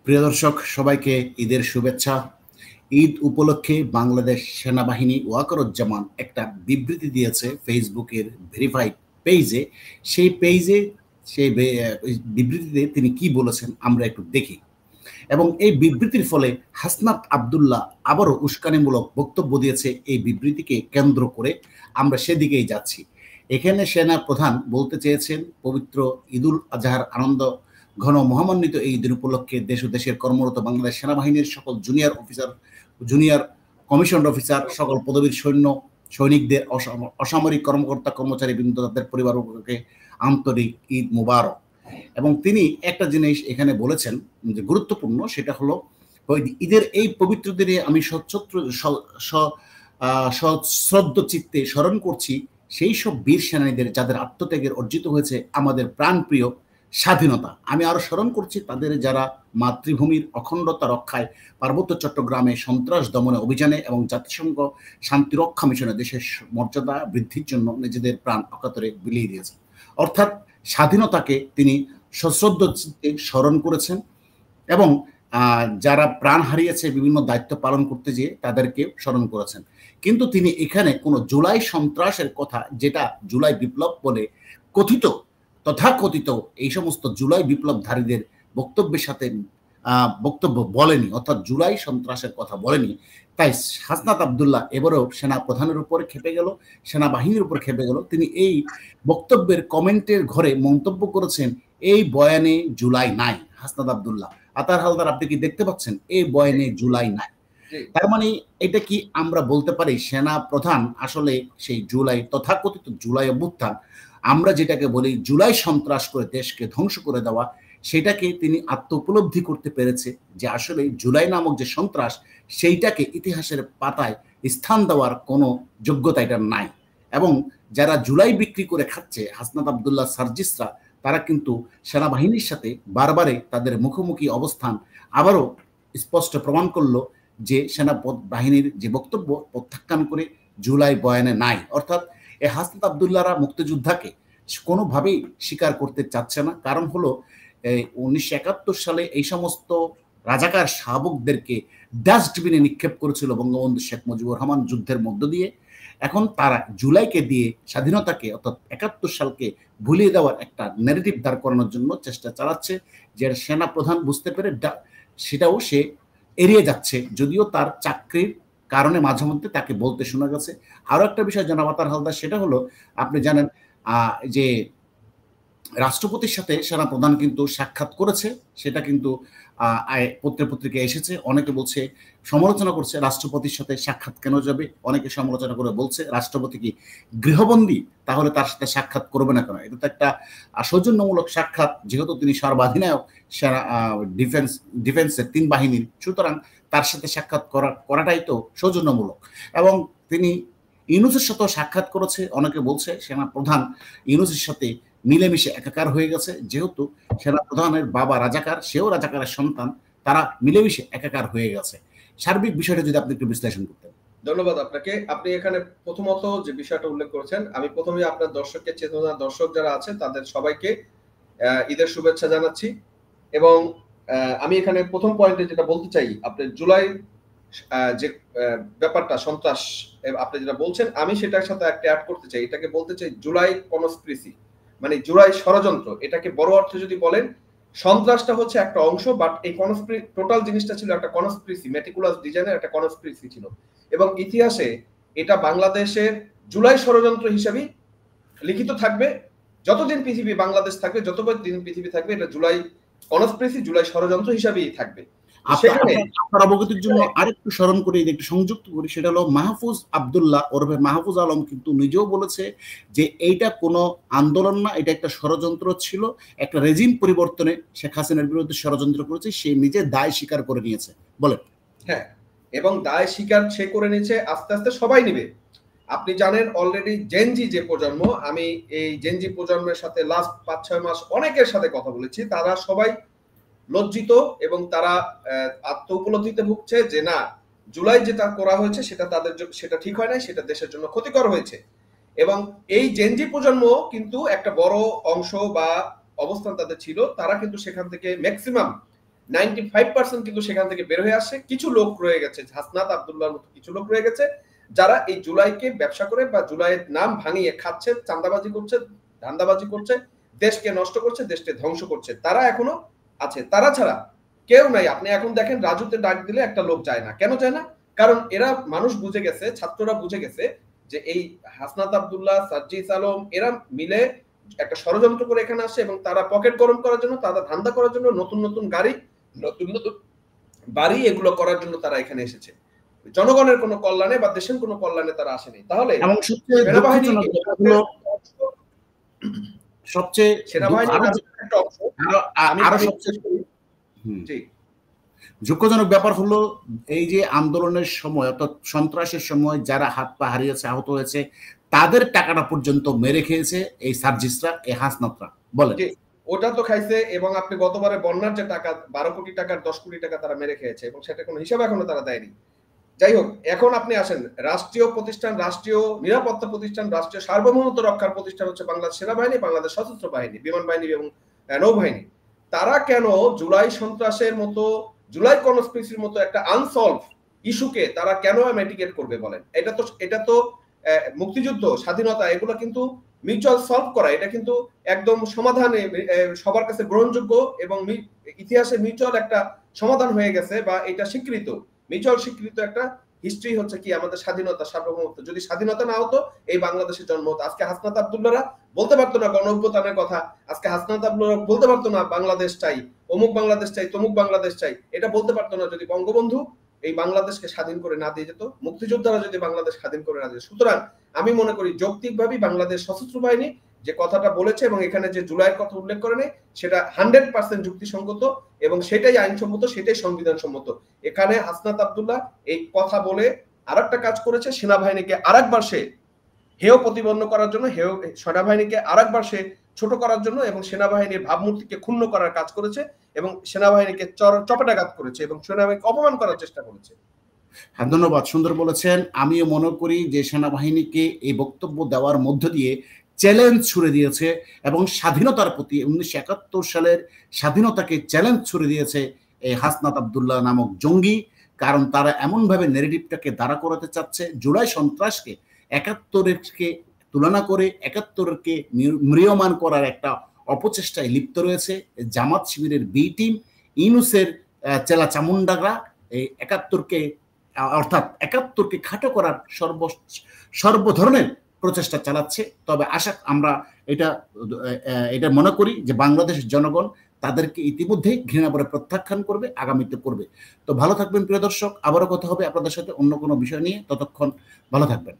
প্রিয় দর্শক, সবাইকে ঈদের শুভেচ্ছা। ঈদ উপলক্ষে বাংলাদেশ সেনাবাহিনী ওয়াকারুজ্জামান একটা বিবৃতি দিয়েছে ফেসবুকের ভেরিফাইড পেজে। সেই পেজে ওই বিবৃতিতে তিনি কি বলেছেন আমরা একটু দেখি। এবং এই বিবৃতির ফলে হাসনাত আবদুল্লাহ আবারও উস্কানিমূলক বক্তব্য দিয়েছে। এই বিবৃতিকে কেন্দ্র করে আমরা সেদিকেই যাচ্ছি। এখানে সেনা প্রধান বলতে চেয়েছেন, পবিত্র ঈদুল আজহার আনন্দ ঘন মহামান্বিত এই ঈদের উপলক্ষে দেশ ও দেশের কর্মরত বাংলাদেশ সেনাবাহিনীর সকল জুনিয়র কমিশন অফিসার, সকল পদবীর সৈনিকদের, অসামরিক কর্মকর্তা কর্মচারী বৃন্দ, তাদের পরিবারকে আন্তরিক ঈদ মুবারক। এবং তিনি একটা জিনিস এখানে বলেছেন যে গুরুত্বপূর্ণ, সেটা হলো ঈদের এই পবিত্র দিনে আমি সশ্রদ্ধ চিত্তে স্মরণ করছি সেই সব বীর সেনানীদের যাদের আত্মত্যাগের অর্জিত হয়েছে আমাদের প্রাণপ্রিয় স্বাধীনতা। আমি আরো স্মরণ করছি তাদের যারা মাতৃভূমির অখণ্ডতা রক্ষায়, পার্বত্য চট্টগ্রামে সন্ত্রাস দমনে অভিযানে এবং জাতিসংঘ শান্তিরক্ষা মিশনে দেশের মর্যাদা বৃদ্ধির জন্য নিজেদের প্রাণ অকাতরে বিলিয়ে দিয়েছে। অর্থাৎ স্বাধীনতাকে তিনি সশ্রদ্ধ চিত্তে স্মরণ করেছেন এবং যারা প্রাণ হারিয়েছে বিভিন্ন দায়িত্ব পালন করতে যেয়ে তাদেরকে স্মরণ করেছেন। কিন্তু তিনি এখানে কোনো জুলাই সন্ত্রাসের কথা, যেটা জুলাই বিপ্লব বলে তথাকথিত এই সমস্ত জুলাই বিপ্লবধারীদের বক্তব্যের সাথে বক্তব্য বলেনি, অর্থাৎ জুলাই সন্ত্রাসের কথা বলেনি। তাই হাসনাত আবদুল্লাহ এবারেও সেনা প্রধানের উপরে খেপে গেল, সেনাবাহিনীর উপর খেপে গেল। তিনি এই বক্তব্যের কমেন্টের ঘরে মন্তব্য করেছেন, এই বয়ানে জুলাই নাই। হাসনাত আবদুল্লাহ, আতার হালদার, আপনি কি দেখতে পাচ্ছেন এই বয়ানে জুলাই নাই? তার মানে এটা কি আমরা বলতে পারি সেনা প্রধান আসলে সেই জুলাই, তথাকথিত জুলাই অভ্যুত্থান, আমরা যেটাকে বলি জুলাই সন্ত্রাস করে দেশকে ধ্বংস করে দেওয়া, সেটাকে তিনি আত্ম উপলব্ধি করতে পেরেছে যে আসলে জুলাই নামক যে সন্ত্রাস, সেইটাকে ইতিহাসের পাতায় স্থান দেওয়ার কোনো যোগ্যতা এটা নাই। এবং যারা জুলাই বিক্রি করে খাচ্ছে হাসনাত আবদুল্লাহ সার্জিসরা, তারা কিন্তু সেনাবাহিনীর সাথে বারবারে তাদের মুখোমুখি অবস্থান আবারও স্পষ্ট প্রমাণ করলো যে সেনা বাহিনীর যে বক্তব্য প্রত্যাখ্যান করে জুলাই বয়ানে নাই। অর্থাৎ এই হাসনাত আবদুল্লাহরা মুক্তিযোদ্ধাকে কোনোভাবেই স্বীকার করতে চাচ্ছে না। কারণ হলো 1971 সালে এই সমস্ত রাজাকার শাহবুকদেরকে ডাস্টবিনে নিক্ষেপ করেছিল বঙ্গবন্ধু শেখ মুজিবুর রহমান যুদ্ধের মধ্য দিয়ে। এখন তারা জুলাইকে দিয়ে স্বাধীনতাকে, অর্থাৎ 71 সালকে ভুলিয়ে দেওয়ার একটা ন্যারেটিভ দাঁড় করানোর জন্য চেষ্টা চালাচ্ছে, যে সেনা প্রধান বুঝতে পেরে সেটাও সে এড়িয়ে যাচ্ছে, যদিও তার চাকরির কারণে মাঝে মধ্যে তাকে বলতে শোনা গেছে। আরো একটা বিষয় জনাব আতার হালদার, সেটা হলো আপনি জানেন যে রাষ্ট্রপতির সাথে সেনা প্রধান কিন্তু সাক্ষাৎ করেছে, সেটা কিন্তু পত্রিকায় এসেছে। অনেকে বলছে, সমালোচনা করছে রাষ্ট্রপতির সাথে সাক্ষাৎ কেন যাবে, অনেকে সমালোচনা করে বলছে রাষ্ট্রপতি কি গৃহবন্দী, তাহলে তার সাথে সাক্ষাৎ করবে না কেন? এটা তো একটা সৌজন্যমূলক সাক্ষাৎ, যেহেতু তিনি সর্বাধিনায়ক সেনা ডিফেন্সের 3 বাহিনীর, সুতরাং তার সাথে সাক্ষাৎ করাটাই তো সৌজন্যমূলক। এবং তিনি ইউনূসের সাথেও সাক্ষাৎ করেছে। অনেকে বলছে সেনা প্রধান ইউনূসের সাথে মিলেমিশে একাকার হয়ে গেছে, যেহেতু সেনা প্রধানের বাবা রাজাকার, সেও রাজাকারের সন্তান, তারা মিলেমিশে একাকার হয়ে গেছে। সার্বিক বিষয়টা যদি আপনি একটু বিশ্লেষণ করতেন। ধন্যবাদ আপনাকে। আপনি এখানে প্রথমত যে বিষয়টা উল্লেখ করেছেন, আমি প্রথমে আপনার দর্শককে, চেতনা দর্শক যারা আছে তাদের সবাইকে ঈদের শুভেচ্ছা জানাচ্ছি। এবং আমি এখানে প্রথম পয়েন্টে যেটা বলতে চাই, আপনি জুলাই যে ব্যাপারটা সন্ত্রাস আপনি যেটা বলছেন, আমি সেটার সাথে একটা অ্যাড করতে চাই, এটাকে বলতে চাই জুলাই কনস্পিরেসি, মানে জুলাই ষড়যন্ত্র। এটাকে বড় অর্থে যদি বলেন, সন্ত্রাসটা হচ্ছে একটা অংশ, বাট এই টোটাল জিনিসটা ছিল একটা কনস্পিরেসি, মেটিকুলাস ডিজাইনের একটা কনস্পিরেসি ছিল। এবং ইতিহাসে এটা বাংলাদেশের জুলাই ষড়যন্ত্র হিসেবেই লিখিত থাকবে। যতদিন পৃথিবী বাংলাদেশ থাকবে, যতদিন পৃথিবী থাকবে, এটা জুলাই কনস্পিরেসি, জুলাই ষড়যন্ত্র হিসেবেই থাকবে। আপনার অবগতির জন্য আরেকটু স্মরণ করে একটু সংযুক্ত করি, সেটা হলো মাহফুজ আবদুল্লাহ ওরফে মাহফুজ আলম কিন্তু নিজেও বলেছে যে এইটা কোনো আন্দোলন না, এটা একটা ষড়যন্ত্র ছিল, একটা রেজিম পরিবর্তনে শেখ হাসিনার বিরুদ্ধে ষড়যন্ত্র করেছে, সে নিজে দায় স্বীকার করে নিয়েছে। বলেন। হ্যাঁ, এবং দায় স্বীকার সে করে নিয়েছে, আস্তে আস্তে সবাই নিবে। আপনি জানেন অলরেডি জেনজি যে প্রজন্ম, আমি এই জেনজি প্রজন্মের সাথে লাস্ট 5-6 মাস অনেকের সাথে কথা বলেছি, তারা সবাই লজ্জিত এবং তারা আত্ম উপলব্ধিতে ভুগছে যে না, জুলাই যেটা করা হয়েছে সেটা তাদের সেটা ঠিক হয় না, সেটা দেশের জন্য ক্ষতিকর হয়েছে। এবং এই জেনজি প্রজন্ম কিন্তু একটা বড় অংশ বা অবস্থান তাদের ছিল, তারা কিন্তু সেখান থেকে 95% কিন্তু সেখান থেকে বের হয়ে আসে। কিছু লোক রয়ে গেছে, হাসনাত আব্দুল্লাহর মতো কিছু লোক রয়ে গেছে যারা এই জুলাইকে ব্যবসা করে বা জুলাইয়ের নাম ভাঙিয়ে খাচ্ছে, চাঁদাবাজি করছে, ধান্দাবাজি করছে, দেশকে নষ্ট করছে, দেশকে ধ্বংস করছে। তারা এখনো আছে, তারা ছাড়া কেউ নাই। আপনি এখন দেখেন রাজুতে ডাক দিলে একটা লোক যায় না। কেন যায় না? কারণ এরা মানুষ বুঝে গেছে, ছাত্ররা বুঝে গেছে যে এই হাসনাত আব্দুল্লাহ, সার্জিস আলম এরা মিলে একটা ষড়যন্ত্র করে এখানে আসে এবং তারা পকেট গরম করার জন্য, তারা ধান্দা করার জন্য, নতুন নতুন গাড়ি, নতুন নতুন বাড়ি এগুলো করার জন্য তারা এখানে এসেছে। জনগণের কোনো কল্যাণে বা দেশের কোনো কল্যাণে তারা আসেনি। তাহলে সেনাবাহিনী সবচেয়ে একটা অংশ আরো সবচেয়ে দুঃখজনক ব্যাপার হলো এই যে আন্দোলনের সময় অর্থাৎ সন্ত্রাসের সময় যারা হাত পা হারিয়েছে, আহত হয়েছে, তাদের টাকাটা পর্যন্ত মেরে খেয়েছে এই সার্জিসরা, এই হাসনাতরা। বলেন। ওটা তো খাইছে, এবং আপনি গতবারে বন্যার যে টাকা 12 কোটি টাকার 10 কোটি টাকা তারা মেরে খেয়েছে এবং সেটা কোনো হিসাব এখনো তারা দেয়নি। যাই হোক, এখন আপনি আসেন রাষ্ট্রীয় প্রতিষ্ঠান, রাষ্ট্রীয় নিরাপত্তা প্রতিষ্ঠান, রাষ্ট্রীয় সার্বভৌমত্ব রক্ষার প্রতিষ্ঠান হচ্ছে বাংলাদেশ সেনাবাহিনী, বাংলাদেশ সশস্ত্র বাহিনী, বিমান বাহিনী এবং নৌবাহিনী। তারা কেন জুলাই সন্ত্রাসের মতো, জুলাই কনস্পিরেসির মতো একটা আনসলভ ইস্যুকে তারা কেন মিটিগেট করবে বলেন? এটা তো মুক্তিযুদ্ধ, স্বাধীনতা, এগুলো কিন্তু মিউচুয়াল সলভ করা, এটা কিন্তু একদম সমাধানে সবার কাছে গ্রহণযোগ্য এবং ইতিহাসে মিউচুয়াল একটা সমাধান হয়ে গেছে বা এটা স্বীকৃত, মিউচুয়াল স্বীকৃত একটা হিস্ট্রি হচ্ছে কি আমাদের স্বাধীনতা, সার্বভৌমত্ব। যদি স্বাধীনতা না হতো এই বাংলাদেশের জন্ম হতো। আজকে হাসনাত আব্দুল্লাহরা বলতে পারতো না গণ অভ্যুত্থানের কথা, আজকে হাসনাত আব্দুল্লাহ বলতে পারতো না বাংলাদেশ চাই, অমুক বাংলাদেশ চাই, তমুক বাংলাদেশ চাই, এটা বলতে পারতো না যদি বঙ্গবন্ধু এই বাংলাদেশকে স্বাধীন করে না দিয়ে যেত, মুক্তিযোদ্ধারা যদি বাংলাদেশ স্বাধীন করে না দিয়ে। সুতরাং আমি মনে করি যৌক্তিকভাবেই বাংলাদেশ সশস্ত্র বাহিনী যে কথাটা বলেছে এবং এখানে যে জুলাইয়ের কথা উল্লেখ করে নেই সেটা 100% যুক্তিসঙ্গত এবং সেটাই আইনসম্মত, সেটাই সংবিধান সম্মত। এখানে হাসনাত আব্দুল্লাহ এই কথা বলে আরেকটা কাজ করেছে, সেনাবাহিনীকে আরেকবার সে হেয় প্রতিপন্ন করার জন্য, সেনাবাহিনীকে আরেকবার সে ছোট করার জন্য এবং সেনাবাহিনীর ভাবমূর্তিকে ক্ষুণ্ণ করার কাজ করেছে এবং সেনাবাহিনীকে চপেটাঘাত করেছে এবং সেনাবাহিনীকে অপমান করার চেষ্টা করেছে। হ্যাঁ, ধন্যবাদ, সুন্দর বলেছেন। আমিও মনে করি যে সেনাবাহিনীকে এই বক্তব্য দেওয়ার মধ্য দিয়ে চ্যালেঞ্জ ছুড়ে দিয়েছে এবং স্বাধীনতার প্রতি 1971 সালের স্বাধীনতাকে চ্যালেঞ্জ ছুড়ে দিয়েছে এই হাসনাত আব্দুল্লাহ নামক জঙ্গি। কারণ তারা এমনভাবে নেগেটিভটাকে দাঁড়া করাতে চাচ্ছে, জুলাই সন্ত্রাসকে 71-কে তুলনা করে 71-কে ম্রিয়মান করার একটা অপচেষ্টায় লিপ্ত রয়েছে জামাত শিবিরের বি টিম, ইউনূসের চেলা চামুন্ডারা এই 71-কে অর্থাৎ 71-কে খাটো করার সর্ব ধরনের প্রচেষ্টা চালাচ্ছে। তবে আমরা এটা মনে করি যে বাংলাদেশের জনগণ তাদেরকে ইতিমধ্যেই ঘৃণা করে প্রত্যাখ্যান করবে, আগামীতে করবে। তো ভালো থাকবেন প্রিয় দর্শক, আবারও কথা হবে আপনাদের সাথে অন্য কোনো বিষয় নিয়ে। ততক্ষণ ভালো থাকবেন।